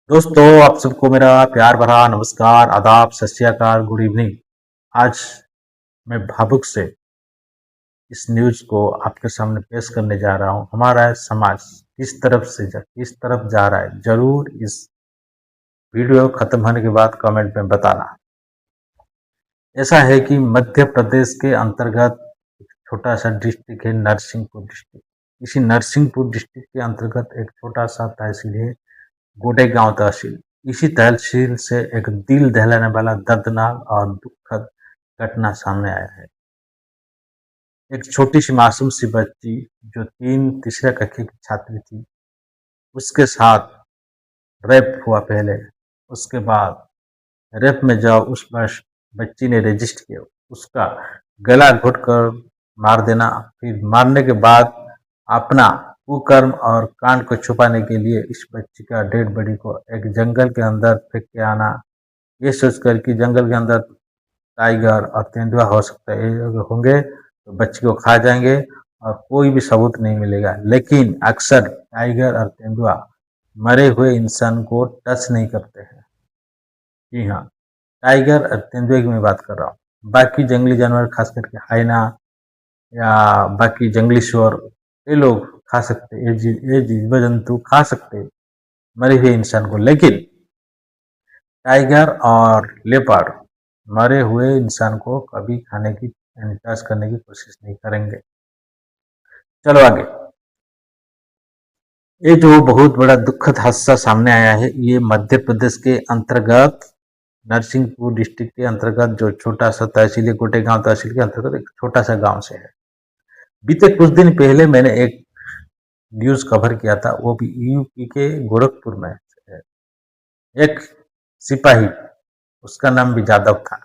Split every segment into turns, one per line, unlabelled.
दोस्तों, आप सबको मेरा प्यार भरा नमस्कार, आदाब, सत श्री अकाल, गुड इवनिंग। आज मैं भावुक से इस न्यूज़ को आपके सामने पेश करने जा रहा हूँ। हमारा समाज किस तरफ जा रहा है, ज़रूर इस वीडियो खत्म होने के बाद कमेंट में बताना। ऐसा है कि मध्य प्रदेश के अंतर्गत एक छोटा सा डिस्ट्रिक्ट है, नरसिंहपुर डिस्ट्रिक्ट। इसी नरसिंहपुर डिस्ट्रिक्ट के अंतर्गत एक छोटा सा तहसील है, गोटेगांव तहसील। इसी तहसील से एक दिल दहलाने वाला दर्दनाक और दुखद घटना सामने आया है। एक छोटी सी मासूम सी बच्ची जो तीसरे कक्षा की छात्री थी, उसके साथ रेप हुआ पहले। उसके बाद रेप में जब उस बच्ची ने रजिस्ट किया, उसका गला घोट कर मार देना, फिर मारने के बाद अपना कुकर्म और कांड को छुपाने के लिए इस बच्ची का डेड बॉडी को एक जंगल के अंदर फेंक के आना, ये सोचकर कि जंगल के अंदर टाइगर और तेंदुआ हो सकता है, अगर होंगे तो बच्ची को खा जाएंगे और कोई भी सबूत नहीं मिलेगा। लेकिन अक्सर टाइगर और तेंदुआ मरे हुए इंसान को टच नहीं करते हैं। जी हाँ, टाइगर और तेंदुए की मैं बात कर रहा हूँ। बाकी जंगली जानवर, खास करके हाइना या बाकी जंगली सुअर, ये लोग खा सकते, ये जीव जंतु खा सकते मरे हुए इंसान को, लेकिन टाइगर और लेपर्ड मरे हुए इंसान को कभी खाने की यानी टच करने की कोशिश नहीं करेंगे। चलो आगे। ये जो बहुत बड़ा दुखद हादसा सामने आया है, ये मध्य प्रदेश के अंतर्गत नरसिंहपुर डिस्ट्रिक्ट के अंतर्गत जो छोटा सा तहसील है, गोटेगांव तहसील के अंतर्गत एक छोटा सा गांव से है। बीते कुछ दिन पहले मैंने एक न्यूज कवर किया था, वो भी यूपी के गोरखपुर में है। एक सिपाही, उसका नाम भी जादव था,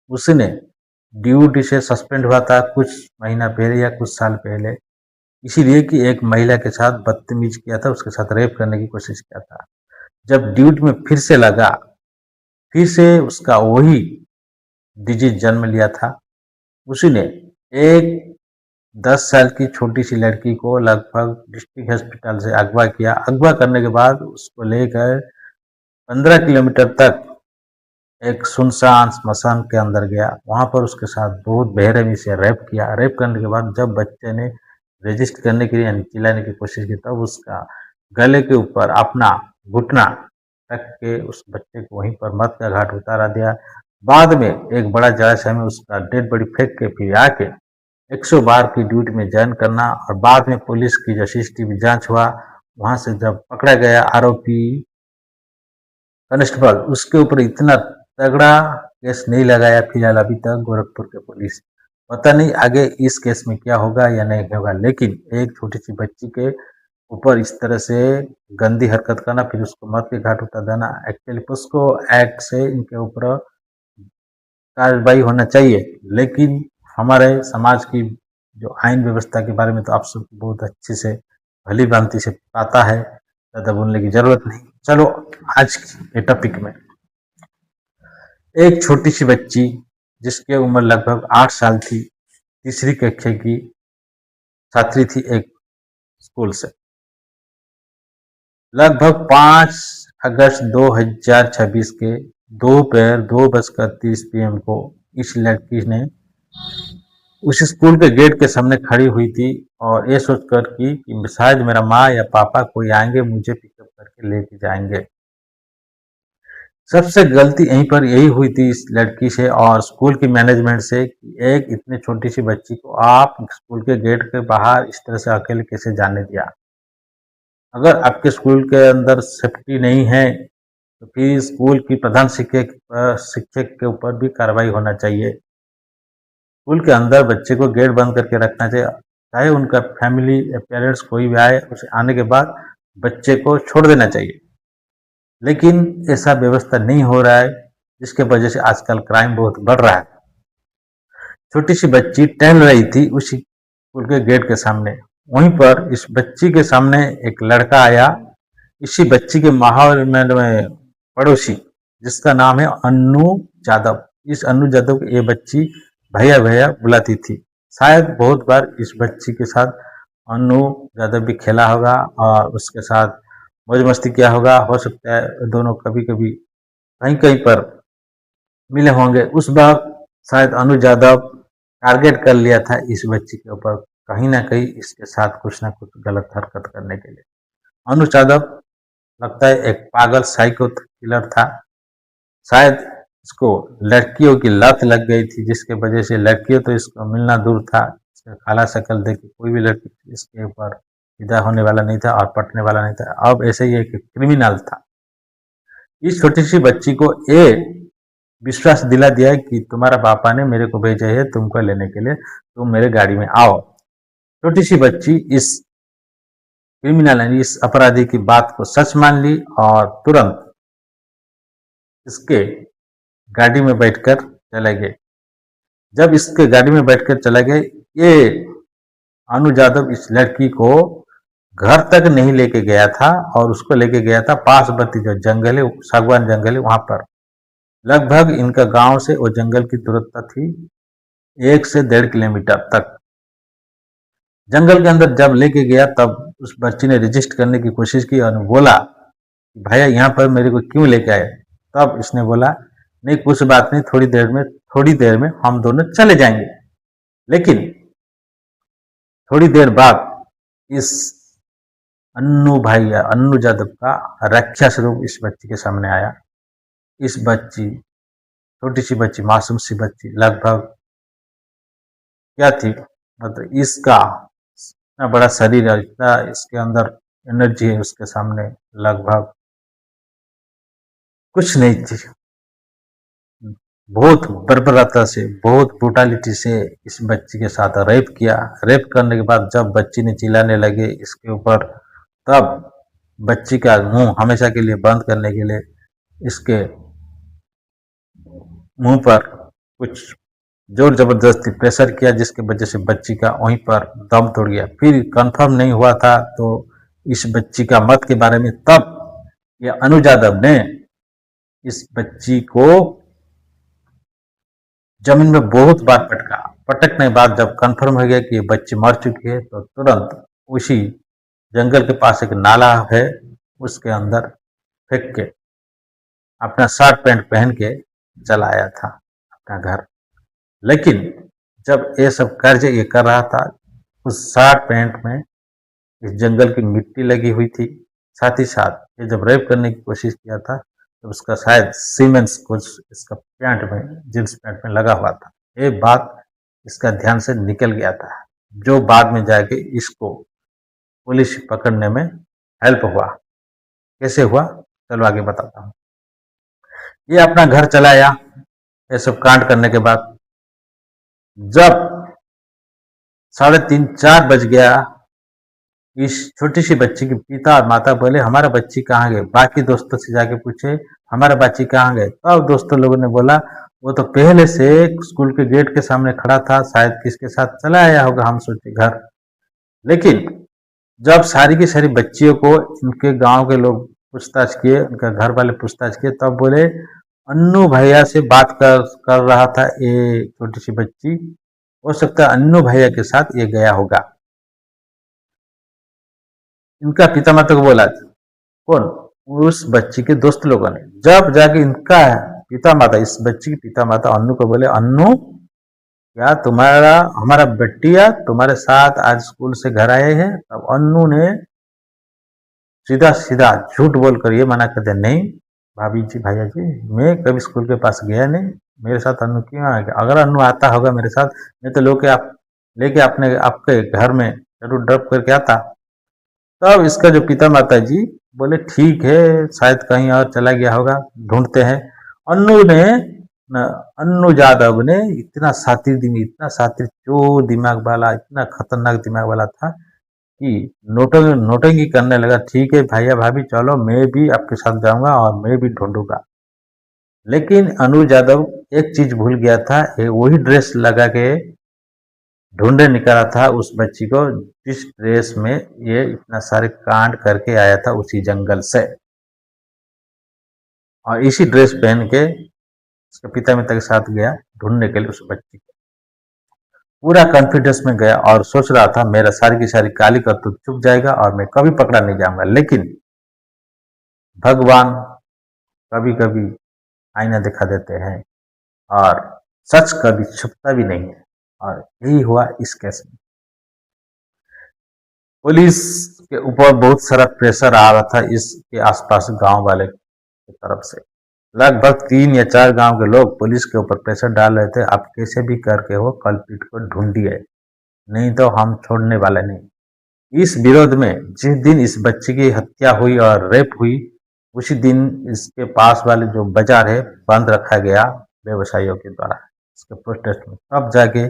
उसने ड्यूटी से सस्पेंड हुआ था कुछ महीना पहले या कुछ साल पहले, इसीलिए कि एक महिला के साथ बदतमीज किया था, उसके साथ रेप करने की कोशिश किया था। जब ड्यूटी में फिर से लगा, फिर से उसका वही डिजीज जन्म लिया था। उसने एक 10 साल की छोटी सी लड़की को लगभग डिस्ट्रिक्ट हॉस्पिटल से अगवा किया। अगवा करने के बाद उसको लेकर 15 किलोमीटर तक एक सुनसान स्मशान के अंदर गया। वहां पर उसके साथ बहुत बेरहमी से रेप किया। रेप करने के बाद जब बच्चे ने रजिस्ट करने के लिए यानी चिल्लाने की कोशिश की, तब उसका गले के ऊपर अपना घुटना रख के उस बच्चे को वहीं पर मौत का घाट उतारा दिया। बाद में एक बड़ा जलाशय में उसका डेड बॉडी फेंक के फिर आके 112 की ड्यूटी में ज्वाइन करना, और बाद में पुलिस की जो सीसीटीवी जांच हुआ, वहां से जब पकड़ा गया आरोपी कांस्टेबल, उसके ऊपर इतना तगड़ा केस नहीं लगाया फिलहाल अभी तक गोरखपुर के पुलिस। पता नहीं आगे इस केस में क्या होगा या नहीं होगा, लेकिन एक छोटी सी बच्ची के ऊपर इस तरह से गंदी हरकत करना, फिर उसको मौत के घाट उतार देना, एक्चुअली पोस्को एक्ट से इनके ऊपर कार्रवाई होना चाहिए। लेकिन हमारे समाज की जो आईन व्यवस्था के बारे में तो आप सबको बहुत अच्छे से भली भांति से पता है, ज़्यादा बोलने की जरूरत नहीं। चलो आज के टॉपिक में, एक छोटी सी बच्ची जिसकी उम्र लगभग 8 साल थी, तीसरी कक्षा की छात्री थी, एक स्कूल से लगभग 5 अगस्त 2026 के दोपहर 2:30 PM को इस लड़की ने उस स्कूल के गेट के सामने खड़ी हुई थी और ये सोचकर कि शायद मेरा माँ या पापा कोई आएंगे, मुझे पिकअप करके लेके जाएंगे। सबसे गलती यहीं पर यही हुई थी इस लड़की से और स्कूल की मैनेजमेंट से कि एक इतनी छोटी सी बच्ची को आप स्कूल के गेट के बाहर इस तरह से अकेले कैसे जाने दिया। अगर आपके स्कूल के अंदर सेफ्टी नहीं है तो फिर स्कूल की प्रधान शिक्षक के ऊपर भी कार्रवाई होना चाहिए। स्कूल के अंदर बच्चे को गेट बंद करके रखना चाहिए, चाहे उनका फैमिली या पेरेंट्स कोई भी आए, उसे आने के बाद बच्चे को छोड़ देना चाहिए। लेकिन ऐसा व्यवस्था नहीं हो रहा है, जिसके वजह से आजकल क्राइम बहुत बढ़ रहा है। छोटी सी बच्ची टहल रही थी उसी स्कूल के गेट के सामने, वहीं पर इस बच्ची के सामने एक लड़का आया। इसी बच्ची के माहौल में पड़ोसी, जिसका नाम है अन्नू यादव, इस अन्नू यादव को ये बच्ची भैया भैया बुलाती थी। शायद बहुत बार इस बच्ची के साथ अन्नू यादव भी खेला होगा और उसके साथ मौज मस्ती किया होगा। हो सकता है दोनों कभी कभी कहीं कहीं पर मिले होंगे। उस वक्त शायद अनुज यादव टारगेट कर लिया था इस बच्ची के ऊपर, कहीं ना कहीं इसके साथ कुछ ना कुछ गलत हरकत करने के लिए। अनुज यादव लगता है एक पागल साइको किलर था। शायद इसको लड़कियों की लत लग गई थी, जिसके वजह से लड़कियों तो इसको मिलना दूर था। इसका काला शक्ल देख के कोई भी लड़की इसके ऊपर फिदा होने वाला नहीं था और पटने वाला नहीं था। अब ऐसे ही एक क्रिमिनल था। इस छोटी सी बच्ची को ये विश्वास दिला दिया कि तुम्हारा पापा ने मेरे को भेजा है तुमको लेने के लिए, तुम मेरे गाड़ी में आओ। छोटी सी बच्ची इस क्रिमिनल ने, इस अपराधी की बात को सच मान ली और तुरंत इसके गाड़ी में बैठकर चले गए। जब इसके गाड़ी में बैठकर चले गए, ये अनुज यादव इस लड़की को घर तक नहीं लेके गया था और उसको लेके गया था पार्श्ववर्ती जो जंगल है, सागवान जंगल है, वहां पर। लगभग इनका गांव से वो जंगल की दूरत्व थी 1 से 1.5 किलोमीटर तक। जंगल के अंदर जब लेके गया तब उस बच्ची ने रजिस्ट करने की कोशिश की और बोला भैया यहाँ पर मेरे को क्यों लेके आए। तब इसने बोला नहीं कुछ बात नहीं, थोड़ी देर में हम दोनों चले जाएंगे। लेकिन थोड़ी देर बाद इस अन्नू यादव का राक्षस रूप इस बच्ची के सामने आया। इस बच्ची, छोटी सी बच्ची, मासूम सी बच्ची, लगभग क्या थी, मतलब इसका इतना बड़ा शरीर है, इतना इसके अंदर एनर्जी है, उसके सामने लगभग कुछ नहीं थी। बहुत बर्बरता से, बहुत ब्रुटालिटी से इस बच्ची के साथ रेप किया। रेप करने के बाद जब बच्ची ने चिल्लाने लगे इसके ऊपर, तब बच्ची का मुंह हमेशा के लिए बंद करने के लिए इसके मुंह पर कुछ जोर जबरदस्ती प्रेशर किया, जिसके वजह से बच्ची का वहीं पर दम तोड़ गया। फिर कंफर्म नहीं हुआ था तो इस बच्ची का मत के बारे में तब ये अनुज यादव ने इस बच्ची को जमीन में बहुत बार पटका। पटकने के बाद जब कंफर्म हो गया कि ये बच्ची मर चुकी है तो तुरंत उसी जंगल के पास एक नाला है, उसके अंदर फेंक के अपना शर्ट पैंट पहन के चला आया था अपना घर। लेकिन जब ये सब कार्य ये कर रहा था, उस शर्ट पैंट में इस जंगल की मिट्टी लगी हुई थी। साथ ही साथ ये जब रेप करने की कोशिश किया था तो उसका शायद सीमेंट्स कुछ इसका पैंट में, जींस पैंट में लगा हुआ था। ये बात इसका ध्यान से निकल गया था, जो बाद में जाके इसको पुलिस पकड़ने में हेल्प हुआ। कैसे हुआ चलो आगे बताता हूँ। ये अपना घर चलाया ये सब कांड करने के बाद। जब 3:30-4 बज गया, इस छोटी सी बच्ची के पिता और माता बोले हमारा बच्ची कहाँ गए। बाकी दोस्तों से जाके पूछे हमारा बच्ची कहाँ गए। तब दोस्तों लोगों ने बोला वो तो पहले से स्कूल के गेट के सामने खड़ा था, शायद किसके साथ चला आया होगा, हम सोचे घर। लेकिन जब सारी की सारी बच्चियों को इनके गांव के लोग पूछताछ किए, उनका घर वाले पूछताछ किए, तब बोले अन्नू भैया से बात कर रहा था ये छोटी सी बच्ची। हो सकता है अन्नू भैया के साथ ये गया होगा। इनका पिता माता को बोला कौन, उस बच्ची के दोस्त लोगों ने। जब जाके इनका पिता माता, इस बच्ची के पिता माता अन्नू को बोले अन्नू क्या तुम्हारा हमारा बेटिया तुम्हारे साथ आज स्कूल से घर आए हैं। तब अन्नू ने सीधा सीधा झूठ बोलकर ये मना कर दिया नहीं भाभी जी, भैया जी, मैं कभी स्कूल के पास गया नहीं, मेरे साथ अन्नू क्यों आ गया। अगर अन्नू आता होगा मेरे साथ, मैं तो लेके अपने आपके घर में जरूर ड्रॉप करके आता। तब इसका जो पिता माता जी बोले ठीक है, शायद कहीं और चला गया होगा, ढूंढते हैं। अन्नू यादव ने इतना सातिर चोर दिमाग वाला, इतना खतरनाक दिमाग वाला था कि नोटंगी करने लगा। ठीक है भैया भाभी चलो, मैं भी आपके साथ जाऊंगा और मैं भी ढूंढूंगा। लेकिन अनुज यादव एक चीज भूल गया था, वही ड्रेस लगा के ढूंढने निकाला था उस बच्ची को जिस ड्रेस में ये इतना सारे कांड करके आया था उसी जंगल से। और इसी ड्रेस पहन के उसके पिता मित्र के साथ गया ढूंढने के लिए उस बच्ची को। पूरा कॉन्फिडेंस में गया और सोच रहा था मेरा सारी की सारी काली करतूत चुप जाएगा और मैं कभी पकड़ा नहीं जाऊंगा। लेकिन भगवान कभी कभी आईना दिखा देते हैं और सच कभी छुपता भी नहीं है, और यही हुआ इस केस में। पुलिस के ऊपर बहुत सारा प्रेशर आ रहा था इसके आसपास गांव वाले की तरफ से। लगभग 3 या 4 गांव के लोग पुलिस के ऊपर प्रेशर डाल रहे थे, आप कैसे भी करके हो कल्प्रिट को ढूंढिए, नहीं तो हम छोड़ने वाले नहीं। इस विरोध में जिस दिन इस बच्ची की हत्या हुई और रेप हुई, उसी दिन इसके पास वाले जो बाजार है बंद रखा गया व्यवसायियों के द्वारा इसके प्रोटेस्ट में। तब जाके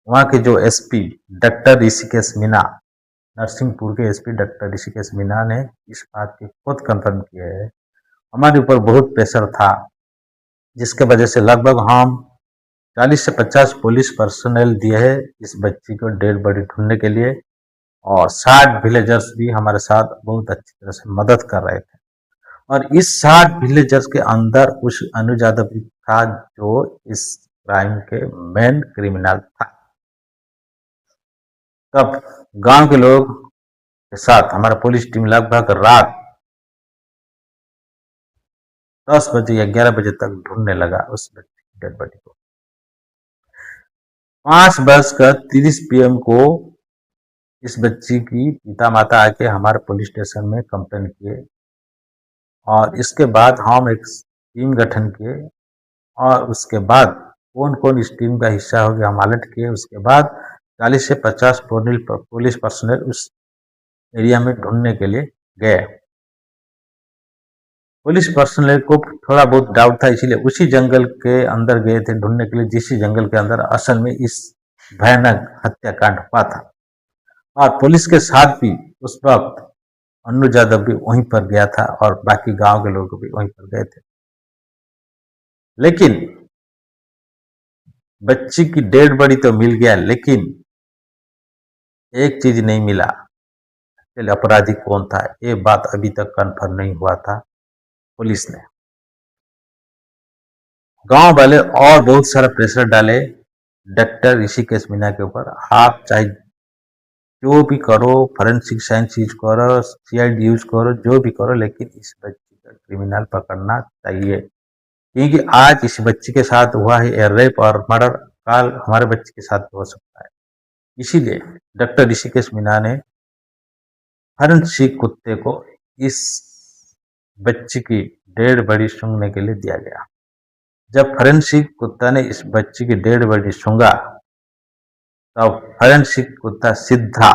वहाँ के जो एसपी डॉक्टर ऋषिकेश मीना, नरसिंहपुर के एसपी डॉक्टर ऋषिकेश मीना ने इस बात की खुद कंफर्म किया है। हमारे ऊपर बहुत प्रेशर था, जिसके वजह से लगभग हम 40 से 50 पुलिस पर्सनल दिए हैं इस बच्ची को डेड बॉडी ढूंढने के लिए, और 60 विलेजर्स भी हमारे साथ बहुत अच्छी तरह से मदद कर रहे थे। और इस 60 विलेजर्स के अंदर कुछ अनुज यादव भी था, जो इस क्राइम के मेन क्रिमिनल था। तब गांव के लोग के साथ हमारा पुलिस टीम लगभग रात 10 बजे या 11 बजे तक ढूंढने लगा उस व्यक्ति की डेड बॉडी को। 5:30 PM को इस बच्ची की पिता माता आके हमारे पुलिस स्टेशन में कंप्लेन किए, और इसके बाद हम एक टीम गठन किए, और उसके बाद कौन कौन इस टीम का हिस्सा हो गया हम अलर्ट किए। उसके बाद 40 से 50 पुलिस पर्सनल उस एरिया में ढूंढने के लिए गए। पुलिस पर्सनल को थोड़ा बहुत डाउट था, इसीलिए उसी जंगल के अंदर गए थे ढूंढने के लिए, जिस जंगल के अंदर असल में इस भयानक हत्याकांड हुआ था। और पुलिस के साथ भी उस वक्त अनुज यादव भी वहीं पर गया था, और बाकी गांव के लोग भी वहीं पर गए थे। लेकिन बच्ची की डेड बॉडी तो मिल गया, लेकिन एक चीज नहीं मिला, अपराधी कौन था ये बात अभी तक कंफर्म नहीं हुआ था। पुलिस ने, गांव वाले और बहुत सारा प्रेशर डाले डॉक्टर ऋषिकेश मीना के ऊपर, आप चाहे जो भी करो, फॉरेंसिक साइंस यूज करो, सीआईडी यूज करो, जो भी करो, लेकिन इस बच्ची का क्रिमिनल पकड़ना चाहिए। क्योंकि आज इस बच्ची के साथ हुआ है रेप और मर्डर, कल हमारे बच्चे के साथ हो सकता है। इसीलिए डॉक्टर ऋषिकेश मीना ने फॉरेंसिक कुत्ते को इस बच्ची की डेड बॉडी सूंघने के लिए दिया गया। जब फॉरेंसिक कुत्ता ने इस बच्ची की डेड बॉडी सूंघा, तब फॉरेंसिक कुत्ता सीधा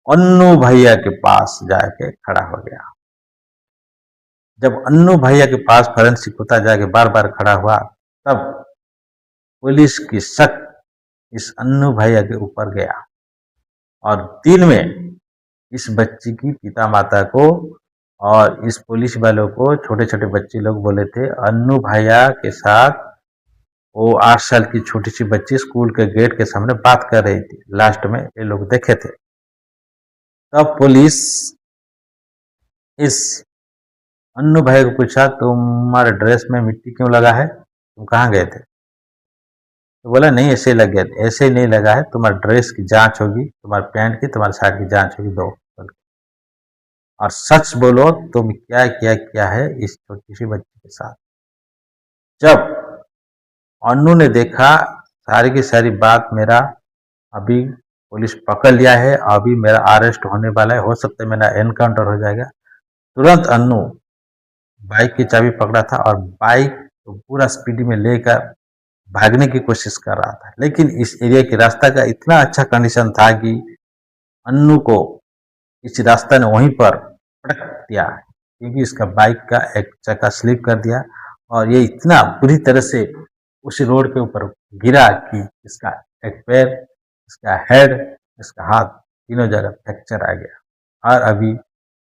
अन्नू भैया के पास जाके खड़ा हो गया। जब अन्नू भैया के पास फॉरेंसिक कुत्ता जाके बार बार खड़ा हुआ, तब पुलिस की शक इस अन्नू भैया के ऊपर गया, और दिन में इस बच्ची की पिता माता को और इस पुलिस वालों को छोटे छोटे बच्चे लोग बोले थे, अन्नू भैया के साथ वो 8 साल की छोटी सी बच्ची स्कूल के गेट के सामने बात कर रही थी, लास्ट में ये लोग देखे थे। तब पुलिस इस अन्नू भाई को पूछा, तुम्हारे ड्रेस में मिट्टी क्यों लगा है, तुम कहाँ गए थे? तो बोला नहीं ऐसे ही लग गया। ऐसे ही नहीं लगा है, तुम्हारे ड्रेस की जांच होगी, तुम्हारे पैंट की, तुम्हारे शर्ट की जांच होगी, दो, और सच बोलो तुम क्या क्या किया है इस छोटी सी बच्ची के साथ। जब अन्नू ने देखा सारी की सारी बात, मेरा अभी पुलिस पकड़ लिया है, अभी मेरा अरेस्ट होने वाला है, हो सकता है मेरा एनकाउंटर हो जाएगा, तुरंत अन्नू बाइक की चाबी पकड़ा था और बाइक को पूरा स्पीड में लेकर भागने की कोशिश कर रहा था। लेकिन इस एरिया के रास्ता का इतना अच्छा कंडीशन था कि अन्नू को इस रास्ता ने वहीं पर पटक दिया, क्योंकि इसका बाइक का एक चक्का स्लिप कर दिया, और ये इतना बुरी तरह से उस रोड के ऊपर गिरा कि इसका एक पैर, इसका हेड, इसका हाथ, तीनों जगह फ्रैक्चर आ गया। और अभी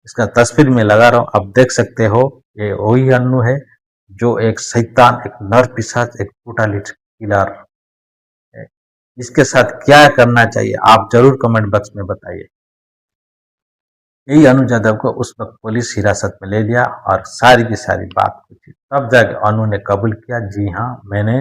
इसका तस्वीर में लगा रहा हूँ, आप देख सकते हो, ये वही अन्नू है जो एक शैतान, एक नर पिशाच, एक ब्रूटलिटी किलर है। इसके साथ क्या करना चाहिए आप जरूर कमेंट बॉक्स में बताइए। यही अनुज यादव को उस वक्त पुलिस हिरासत में ले लिया और सारी की सारी बात पूछी, तब जाके अनु ने कबूल किया, जी हाँ मैंने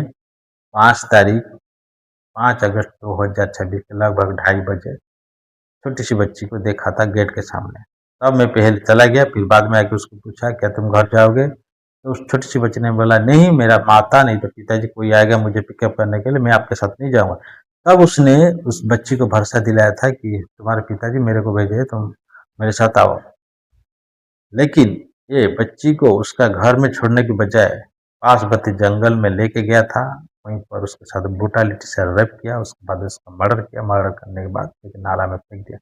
5 अगस्त 2026 के लगभग 2:30 बजे छोटी सी बच्ची को देखा था गेट के सामने। तब मैं पहले चला गया, फिर बाद में आके उसको पूछा क्या तुम घर जाओगे? तो उस छोटी सी बच्ची ने बोला नहीं, मेरा माता नहीं तो पिताजी कोई आएगा मुझे पिकअप करने के लिए, मैं आपके साथ नहीं जाऊंगा। तब उसने उस बच्ची को भरोसा दिलाया था कि तुम्हारे पिताजी मेरे को भेजे, तुम मेरे साथ आओ। लेकिन ये बच्ची को उसका घर में छोड़ने की बजाय पासवर्ती जंगल में लेके गया था। वहीं पर उसके साथ ब्रुटालिटी से रेप किया, उसके बाद उसका मर्डर किया। मर्डर करने के बाद एक नाला में फेंक दिया।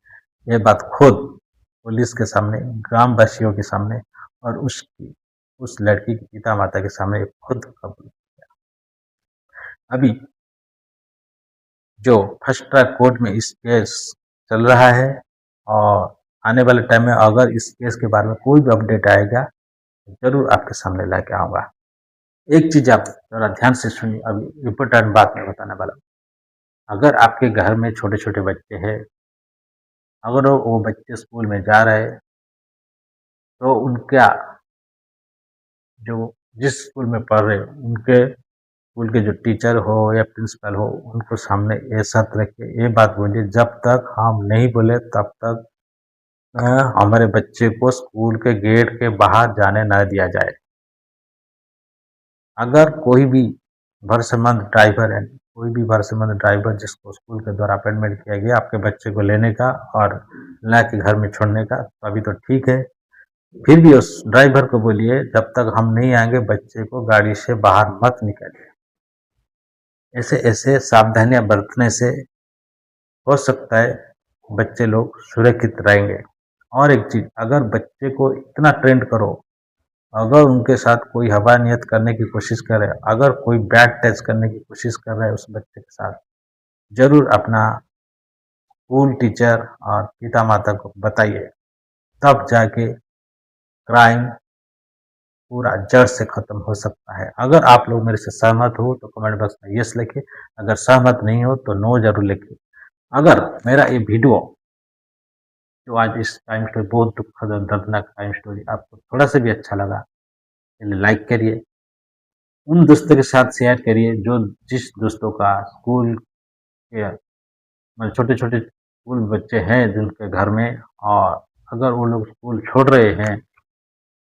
ये बात खुद पुलिस के सामने, ग्रामवासियों के सामने और उस लड़की की पिता माता के सामने खुद कबूल। अभी जो फर्स्ट ट्रैक कोर्ट में इस केस चल रहा है और आने वाले टाइम में अगर इस केस के बारे में कोई भी अपडेट आएगा जरूर आपके सामने लेके आऊंगा। एक चीज आप जरा ध्यान से सुनिए, अभी इम्पोर्टेंट बात मैं बताने वाला हूँ। अगर आपके घर में छोटे छोटे बच्चे हैं, अगर वो बच्चे स्कूल में जा रहे हैं तो उनका जो जिस स्कूल में पढ़ रहे उनके स्कूल के जो टीचर हो या प्रिंसिपल हो उनको सामने ये शर्त रखिए, ये बात बोलिए जब तक हम नहीं बोले तब तक हमारे बच्चे को स्कूल के गेट के बाहर जाने न दिया जाए। अगर कोई भी भरोसेमंद ड्राइवर है, कोई भी भरोसेमंद ड्राइवर जिसको स्कूल के द्वारा अपॉइंटमेंट किया गया आपके बच्चे को लेने का और ला के घर में छोड़ने का, तो अभी तो ठीक है। फिर भी उस ड्राइवर को बोलिए जब तक हम नहीं आएंगे बच्चे को गाड़ी से बाहर मत निकालिए। ऐसे ऐसे सावधानियां बरतने से हो सकता है बच्चे लोग सुरक्षित रहेंगे। और एक चीज, अगर बच्चे को इतना ट्रेंड करो, अगर उनके साथ कोई हवा नियत करने की कोशिश करे, अगर कोई बैड टच करने की कोशिश कर रहा है उस बच्चे के साथ, जरूर अपना स्कूल टीचर और पिता माता को बताइए, तब जाके क्राइम पूरा जड़ से खत्म हो सकता है। अगर आप लोग मेरे से सहमत हो तो कमेंट बॉक्स में यस लिखिए, अगर सहमत नहीं हो तो नो जरूर लिखिए। अगर मेरा ये वीडियो जो आज इस टाइम स्टोरी, बहुत दुखद और दर्दनाक टाइम स्टोरी, आपको थोड़ा सा भी अच्छा लगा, लाइक करिए, उन दोस्तों के साथ शेयर करिए जो जिस दोस्तों का स्कूल के मतलब छोटे छोटे स्कूल बच्चे हैं जिनके घर में, और अगर वो लोग स्कूल छोड़ रहे हैं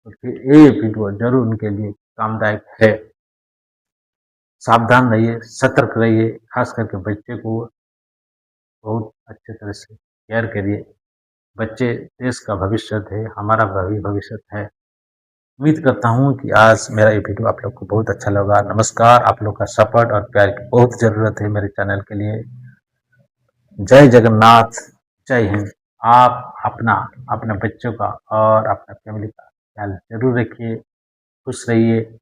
तो फिर ये वीडियो जरूर उनके लिए कामदायक है। सावधान रहिए, सतर्क रहिए, खास करके बच्चे को बहुत अच्छे तरह से केयर करिए। बच्चे देश का भविष्य है, हमारा भी भविष्य है। उम्मीद करता हूँ कि आज मेरा ये वीडियो आप लोग को बहुत अच्छा लगा। नमस्कार, आप लोग का सपोर्ट और प्यार की बहुत ज़रूरत है मेरे चैनल के लिए। जय जगन्नाथ, जय हिंद। आप अपना, अपने बच्चों का और अपने फैमिली का ख्याल जरूर रखिए। खुश रहिए।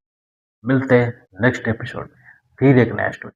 मिलते हैं नेक्स्ट एपिसोड में फिर एक नया स्टोरी।